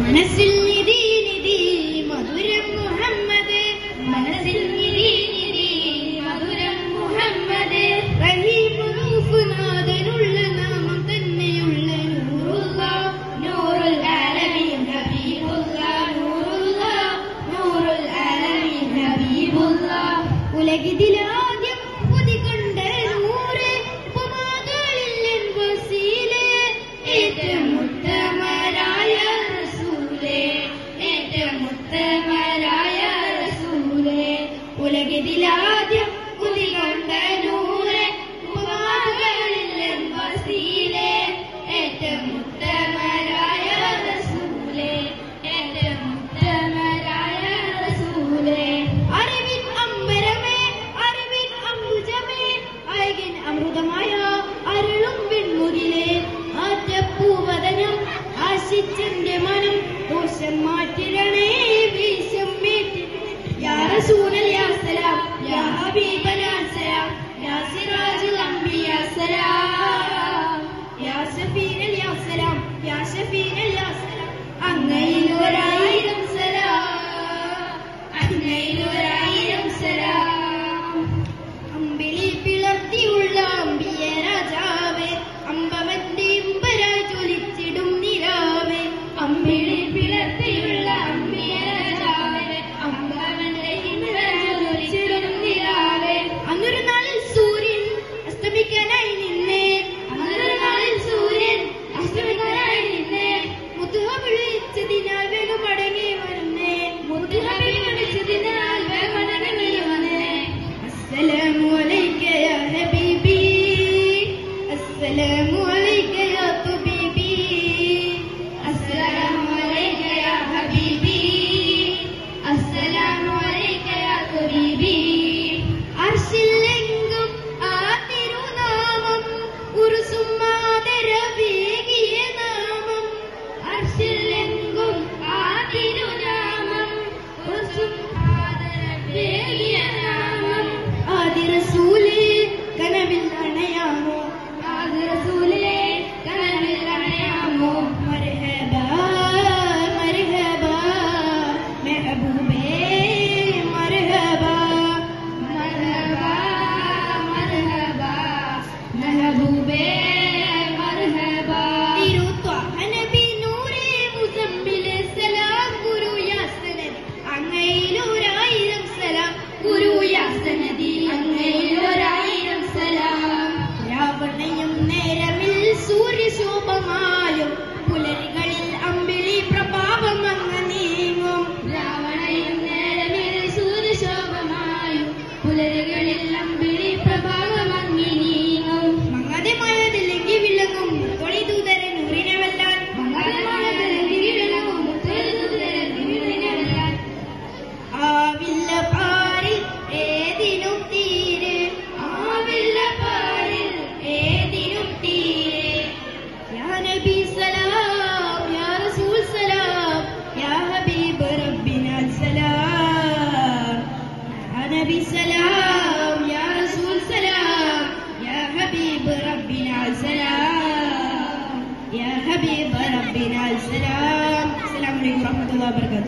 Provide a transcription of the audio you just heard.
മനസ്സിൽ നിധി നിധി മധുരം മുഹമ്മദ്, മനസ്സിൽ നിധി നിധി മധുരം മുഹമ്മദ്. റഹീമുനാഥനുള്ള നാമം തന്നെയുള്ള നൂറുള്ള നൂറുൽ ആലമീൻ ഹബീബുള്ള, നൂറുള്ള നൂറുൽ ആലമീൻ ഹബീബുള്ള. ഉലകിതിലാദ്യം പുതികൊണ്ട നൂറ് ഉപമാകളിൽ വസീലെ, ഏറ്റവും ഉത്തമരായ റസൂലേ, ഏറ്റവും ഉത്തമരായ റസൂലേ. ഉലകിതിലാദ്യം പുതികൊണ്ട നൂറ് ഉപമാകളിൽ വസീലെ, ഏറ്റവും ഉത്തമരായ റസൂലേ, ഏറ്റവും ഉത്തമരായ റസൂലേ. അറിവിൻ അമ്പരമേ അറിവിൻ അംബുജമേ, അഴകിൻ അമൃതമായ അരുളും വിൺമുകിലേ. ആറ്റപ്പൂവദനം ആശിച്ചെന്റെ മനം ദോഷം മാറ്റിടണേ വീശം മേറ്റിടണേ. യാ റസൂലൽ യാ സലാം, യാ ഹബീബൽ യാ സലാം, യാ സിറാജുൽ അംബിയ സലാം, യാ ശഫീനൽ യാ സലാം, യാ ശഫീനൽ യാ സലാം. അങ്ങയിൽ ഒരായിരം സലാം, അങ്ങയിൽ ഒരായിരം സലാം. അമ്പിളി പിളർത്തിയുള്ള അമ്പിയ രാജാവേ, അമ്പവന്റെ ഇമ്പരായി ജ്വലിച്ചിടും നിലാവേ. അമ്പിളി പിളർത്തിയുള്ള അമ്പിയ രാജാവേ, അമ്പവന്റെ ഇമ്പരായി ജ്വലിച്ചിടും നിലാവേ. അന്നൊരു നാളിൽ സൂര്യൻ അസ്തമിക്കാനായി നിന്നേ, അന്നൊരു നാളിൽ സൂര്യൻ അസ്തമിക്കാനായി നിന്നേ. മുത്തുഹബ് വിളിച്ചതിനാൽ വേഗം മടങ്ങി വരുന്നേ, മുത്തുഹബ് വിളിച്ചതിനാൽ വേഗം മടങ്ങി വന്നേ. അസ്സലാമു അലൈക യാ ഹബീബി, അസ്സലാമു അലൈക യാ തബീബി, അസ്സലാമു അലൈക യാ ഹബീബി, അസ്സലാമു അലൈക യാ തബീബി. അർശിലെങ്കും ആ തിരുനാമം ഉറുസും ആദരവേകിയ നാമം, അർശിലെങ്കും ആ തിരുനാമം ഉറുസും ആദരവേകിയ നാമം. ആദി റസൂലേ കനവിൽ അണയാമോ, ആദി റസൂലേ കനവിൽ അണയാമോ. മർഹബാ മർഹബാ മെഹബൂബേ മർഹബാ, മർഹബാ മർഹബാ മെഹബൂബേ മർഹബാ. തിരുത്വാഹ നബി നൂറേ മുസമ്മിലെ സലാം, ഗുരു യാ സനദി അങ്ങയിൽ ഒരായിരം സലാം, ഗുരു യാ സനദി അങ്ങയിൽ ഒരായിരം സലാം. രാവണയും നേരമിൽ സൂര്യശോഭമായും പുലരികളിൽ അമ്പിളി പ്രഭാവം അങ്ങ് നീങ്ങും. രാവണയും നേരമിൽ സൂര്യശോഭമായും പുലരികളിൽ അമ്പിളി പ്രഭാവം അങ്ങ് നീങ്ങും. മങ്ങതമായതില്ലെങ്കിൽ വിളങ്ങും തൊളി ദൂതരെ നൂറിനെ വെല്ലാൻ, മങ്ങതമായതില്ലെങ്കിൽ വിളങ്ങും തൊളി ദൂതരെ നൂറിനെ വെല്ലാൻ. ആവില്ല പാരിൽ ഏതിനും തീരെ, ആവില്ല പാരിൽ ഏതിനും തീരെ. യാ നബി സലാം, യാ റസൂൽ സലാം, യാ ഹബീബ് റബ്ബിനാ സലാം, യാ നബി സലാം.